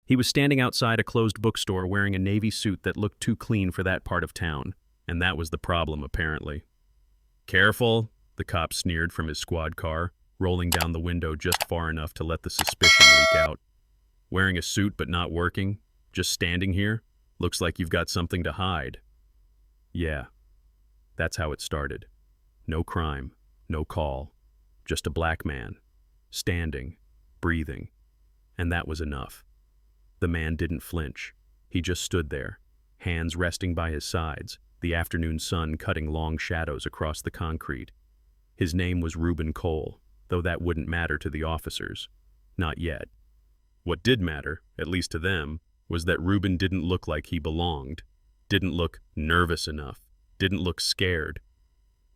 He was standing outside a closed bookstore wearing a navy suit that looked too clean for that part of town, and that was the problem, apparently. "Careful," the cop sneered from his squad car, rolling down the window just far enough to let the suspicion leak out. "Wearing a suit but not working? Just standing here? Looks like you've got something to hide." Yeah, that's how it started. No crime, no call, just a black man, standing, breathing, and that was enough. The man didn't flinch. He just stood there, hands resting by his sides, the afternoon sun cutting long shadows across the concrete. His name was Reuben Cole, though that wouldn't matter to the officers. Not yet. What did matter, at least to them, was that Reuben didn't look like he belonged, didn't look nervous enough, didn't look scared.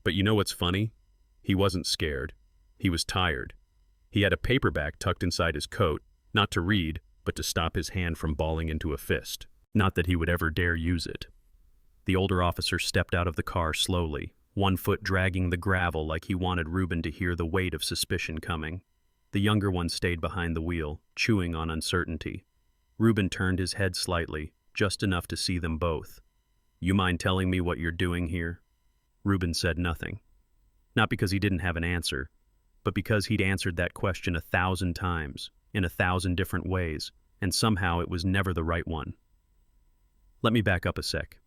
But you know what's funny? He wasn't scared. He was tired. He had a paperback tucked inside his coat, not to read, but to stop his hand from balling into a fist. Not that he would ever dare use it. The older officer stepped out of the car slowly, one foot dragging the gravel like he wanted Reuben to hear the weight of suspicion coming. The younger one stayed behind the wheel, chewing on uncertainty. Reuben turned his head slightly, just enough to see them both. "You mind telling me what you're doing here?" Reuben said nothing. Not because he didn't have an answer, but because he'd answered that question 1,000 times, in 1,000 different ways, and somehow it was never the right one. Let me back up a sec.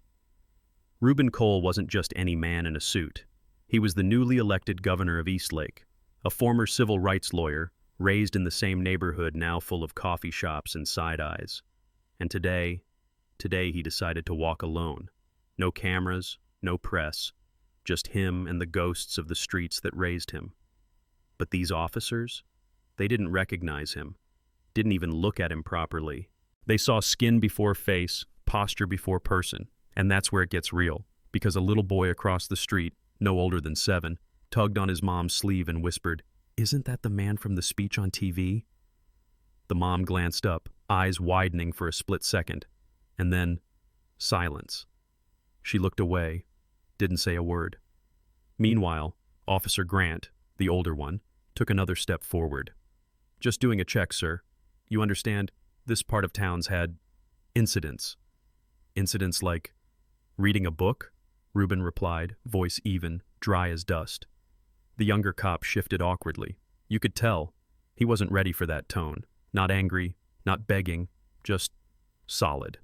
Reuben Cole wasn't just any man in a suit. He was the newly elected governor of Eastlake, a former civil rights lawyer, raised in the same neighborhood now full of coffee shops and side-eyes. And today he decided to walk alone. No cameras, no press, just him and the ghosts of the streets that raised him. But these officers? They didn't recognize him, didn't even look at him properly. They saw skin before face, posture before person, and that's where it gets real, because a little boy across the street, no older than 7, tugged on his mom's sleeve and whispered, "Isn't that the man from the speech on TV?" The mom glanced up, eyes widening for a split second, and then silence. She looked away, didn't say a word. Meanwhile, Officer Grant, the older one, took another step forward. "Just doing a check, sir. You understand, this part of town's had incidents." "Incidents like reading a book?" Reuben replied, voice even, dry as dust. The younger cop shifted awkwardly. You could tell. He wasn't ready for that tone. Not angry, not begging, just solid.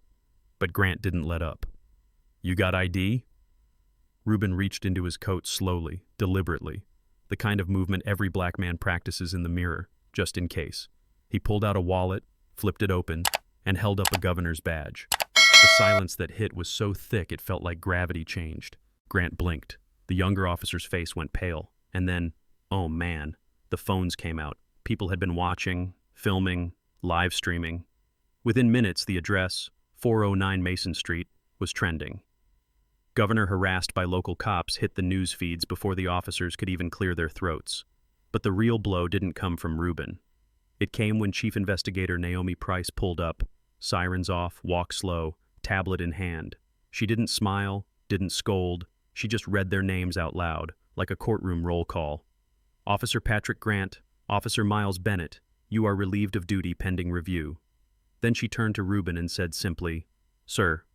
But Grant didn't let up. "You got ID?" Reuben reached into his coat slowly, deliberately, the kind of movement every black man practices in the mirror, just in case. He pulled out a wallet, flipped it open, and held up a governor's badge. The silence that hit was so thick it felt like gravity changed. Grant blinked. The younger officer's face went pale. And then, oh man, the phones came out. People had been watching, filming, live streaming. Within minutes, the address, 409 Mason Street, was trending. Governor harassed by local cops hit the news feeds before the officers could even clear their throats. But the real blow didn't come from Reuben. It came when Chief Investigator Naomi Price pulled up, sirens off, walk slow, tablet in hand. She didn't smile, didn't scold. She just read their names out loud, like a courtroom roll call. "Officer Patrick Grant, Officer Miles Bennett, you are relieved of duty pending review." Then she turned to Reuben and said simply, "Sir."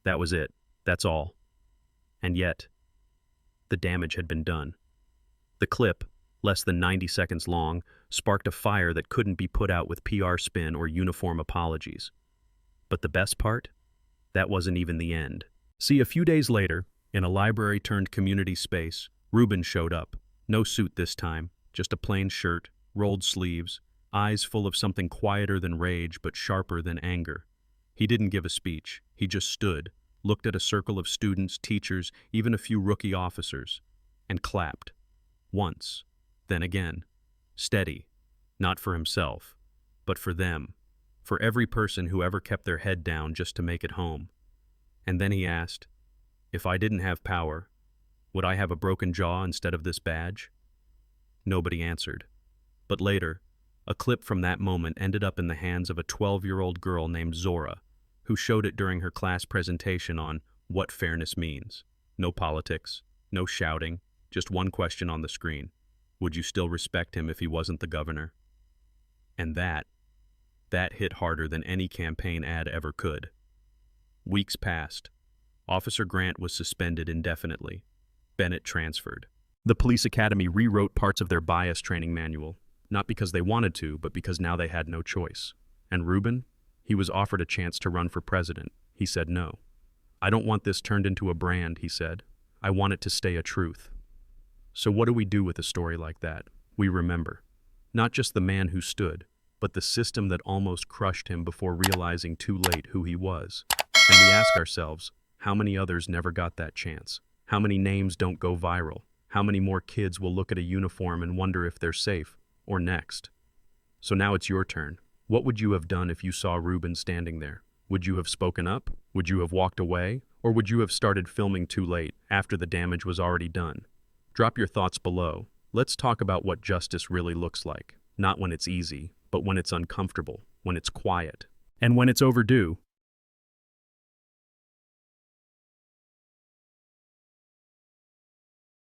That was it. That's all. And yet, the damage had been done. The clip, less than 90 seconds long, sparked a fire that couldn't be put out with PR spin or uniform apologies. But the best part? That wasn't even the end. See, a few days later, in a library-turned-community space, Reuben showed up. No suit this time, just a plain shirt, rolled sleeves, eyes full of something quieter than rage but sharper than anger. He didn't give a speech. He just stood, looked at a circle of students, teachers, even a few rookie officers, and clapped. Once, then again. Steady. Not for himself, but for them. For every person who ever kept their head down just to make it home. And then he asked, "If I didn't have power, would I have a broken jaw instead of this badge?" Nobody answered. But later, a clip from that moment ended up in the hands of a 12-year-old girl named Zora, who showed it during her class presentation on what fairness means. No politics, no shouting, just one question on the screen. Would you still respect him if he wasn't the governor? And that That hit harder than any campaign ad ever could. Weeks passed. Officer Grant was suspended indefinitely. Bennett transferred. The police academy rewrote parts of their bias training manual, not because they wanted to, but because now they had no choice. And Reuben? He was offered a chance to run for president. He said no. "I don't want this turned into a brand," he said. "I want it to stay a truth." So what do we do with a story like that? We remember. Not just the man who stood, but the system that almost crushed him before realizing too late who he was. And we ask ourselves, how many others never got that chance? How many names don't go viral? How many more kids will look at a uniform and wonder if they're safe, or next? So now it's your turn. What would you have done if you saw Reuben standing there? Would you have spoken up? Would you have walked away? Or would you have started filming too late, after the damage was already done? Drop your thoughts below. Let's talk about what justice really looks like. Not when it's easy, but when it's uncomfortable, when it's quiet, and when it's overdue.